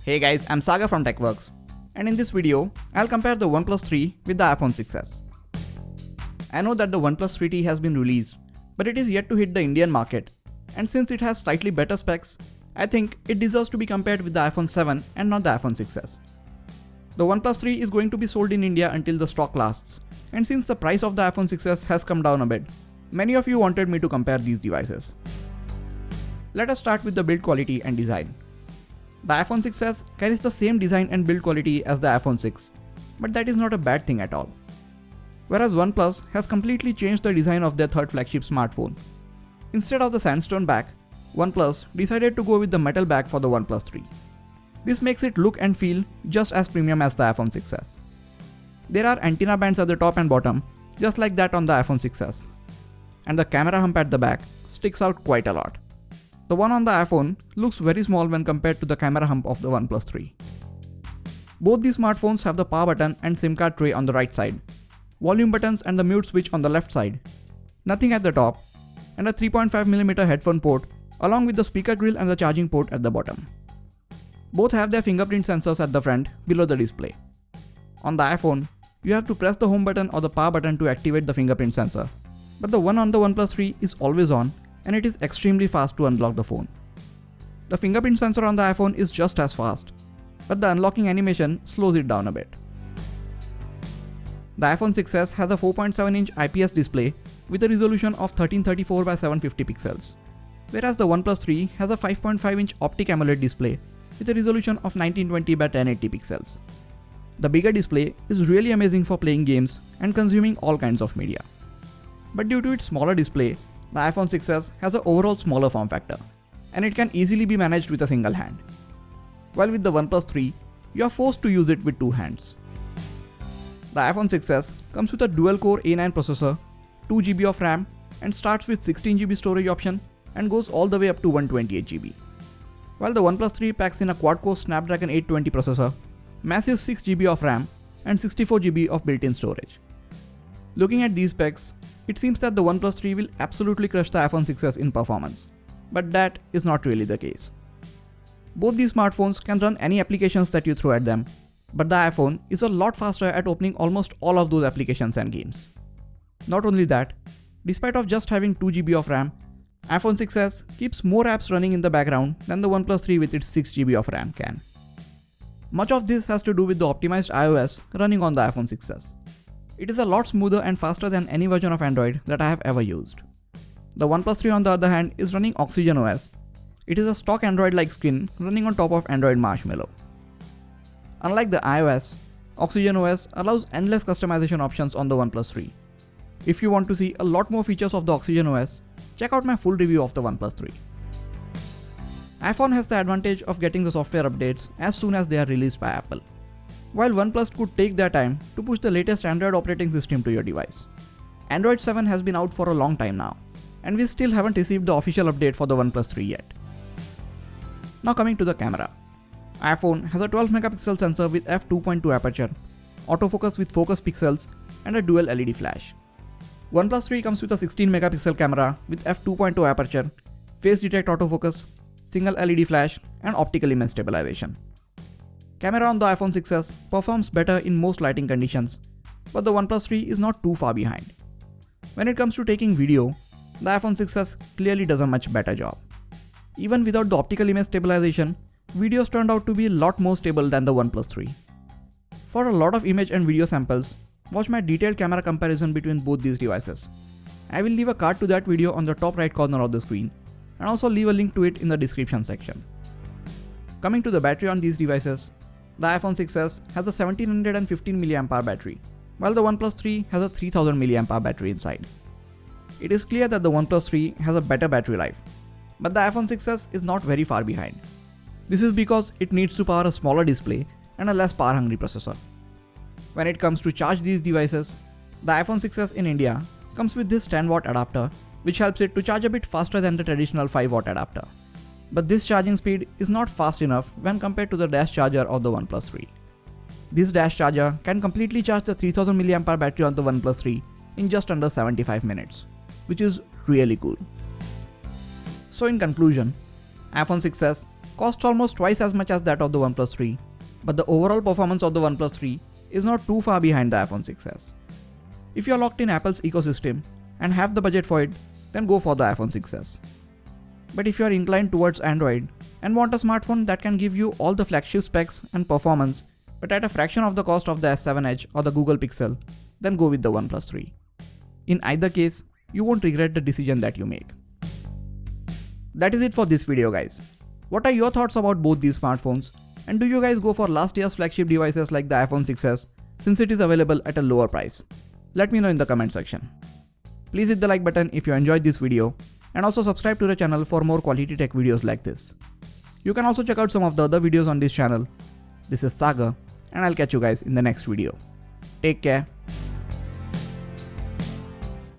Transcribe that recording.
Hey guys, I'm Saga from TechWorks, and in this video, I'll compare the OnePlus 3 with the iPhone 6s. I know that the OnePlus 3T has been released, but it is yet to hit the Indian market, and since it has slightly better specs, I think it deserves to be compared with the iPhone 7 and not the iPhone 6s. The OnePlus 3 is going to be sold in India until the stock lasts, and since the price of the iPhone 6s has come down a bit, many of you wanted me to compare these devices. Let us start with the build quality and design. The iPhone 6s carries the same design and build quality as the iPhone 6, but that is not a bad thing at all. Whereas OnePlus has completely changed the design of their third flagship smartphone. Instead of the sandstone back, OnePlus decided to go with the metal back for the OnePlus 3. This makes it look and feel just as premium as the iPhone 6s. There are antenna bands at the top and bottom, just like that on the iPhone 6s. And the camera hump at the back sticks out quite a lot. The one on the iPhone looks very small when compared to the camera hump of the OnePlus 3. Both these smartphones have the power button and SIM card tray on the right side, volume buttons and the mute switch on the left side, nothing at the top, and a 3.5mm headphone port along with the speaker grill and the charging port at the bottom. Both have their fingerprint sensors at the front below the display. On the iPhone, you have to press the home button or the power button to activate the fingerprint sensor, but the one on the OnePlus 3 is always on and it is extremely fast to unlock the phone. The fingerprint sensor on the iPhone is just as fast, but the unlocking animation slows it down a bit. The iPhone 6s has a 4.7-inch IPS display with a resolution of 1334 by 750 pixels, whereas the OnePlus 3 has a 5.5-inch optic AMOLED display with a resolution of 1920 by 1080 pixels. The bigger display is really amazing for playing games and consuming all kinds of media. But due to its smaller display, the iPhone 6s has an overall smaller form factor, and it can easily be managed with a single hand. While with the OnePlus 3, you are forced to use it with two hands. The iPhone 6s comes with a dual-core A9 processor, 2GB of RAM, and starts with 16GB storage option and goes all the way up to 128GB. While the OnePlus 3 packs in a quad-core Snapdragon 820 processor, massive 6GB of RAM, and 64GB of built-in storage. Looking at these specs, it seems that the OnePlus 3 will absolutely crush the iPhone 6s in performance, but that is not really the case. Both these smartphones can run any applications that you throw at them, but the iPhone is a lot faster at opening almost all of those applications and games. Not only that, despite of just having 2GB of RAM, iPhone 6s keeps more apps running in the background than the OnePlus 3 with its 6GB of RAM can. Much of this has to do with the optimized iOS running on the iPhone 6s. It is a lot smoother and faster than any version of Android that I have ever used. The OnePlus 3 on the other hand is running Oxygen OS. It is a stock Android-like skin running on top of Android Marshmallow. Unlike the iOS, Oxygen OS allows endless customization options on the OnePlus 3. If you want to see a lot more features of the Oxygen OS, check out my full review of the OnePlus 3. iPhone has the advantage of getting the software updates as soon as they are released by Apple, while OnePlus could take their time to push the latest Android operating system to your device. Android 7 has been out for a long time now, and we still haven't received the official update for the OnePlus 3 yet. Now coming to the camera. iPhone has a 12MP sensor with f2.2 aperture, autofocus with focus pixels, and a dual LED flash. OnePlus 3 comes with a 16MP camera with f2.2 aperture, face detect autofocus, single LED flash, and optical image stabilization. Camera on the iPhone 6s performs better in most lighting conditions, but the OnePlus 3 is not too far behind. When it comes to taking video, the iPhone 6s clearly does a much better job. Even without the optical image stabilization, videos turned out to be a lot more stable than the OnePlus 3. For a lot of image and video samples, watch my detailed camera comparison between both these devices. I will leave a card to that video on the top right corner of the screen, and also leave a link to it in the description section. Coming to the battery on these devices, the iPhone 6s has a 1715mAh battery, while the OnePlus 3 has a 3000mAh battery inside. It is clear that the OnePlus 3 has a better battery life, but the iPhone 6s is not very far behind. This is because it needs to power a smaller display and a less power-hungry processor. When it comes to charge these devices, the iPhone 6s in India comes with this 10W adapter, which helps it to charge a bit faster than the traditional 5W adapter. But this charging speed is not fast enough when compared to the dash charger of the OnePlus 3. This dash charger can completely charge the 3000mAh battery on the OnePlus 3 in just under 75 minutes, which is really cool. So in conclusion, iPhone 6s costs almost twice as much as that of the OnePlus 3, but the overall performance of the OnePlus 3 is not too far behind the iPhone 6s. If you're locked in Apple's ecosystem and have the budget for it, then go for the iPhone 6s. But if you're inclined towards Android and want a smartphone that can give you all the flagship specs and performance but at a fraction of the cost of the S7 Edge or the Google Pixel, then go with the OnePlus 3. In either case, you won't regret the decision that you make. That is it for this video, guys. What are your thoughts about both these smartphones? And do you guys go for last year's flagship devices like the iPhone 6s since it is available at a lower price? Let me know in the comment section. Please hit the like button if you enjoyed this video and also subscribe to the channel for more quality tech videos like this. You can also check out some of the other videos on this channel. This is Sagar and I'll catch you guys in the next video. Take care.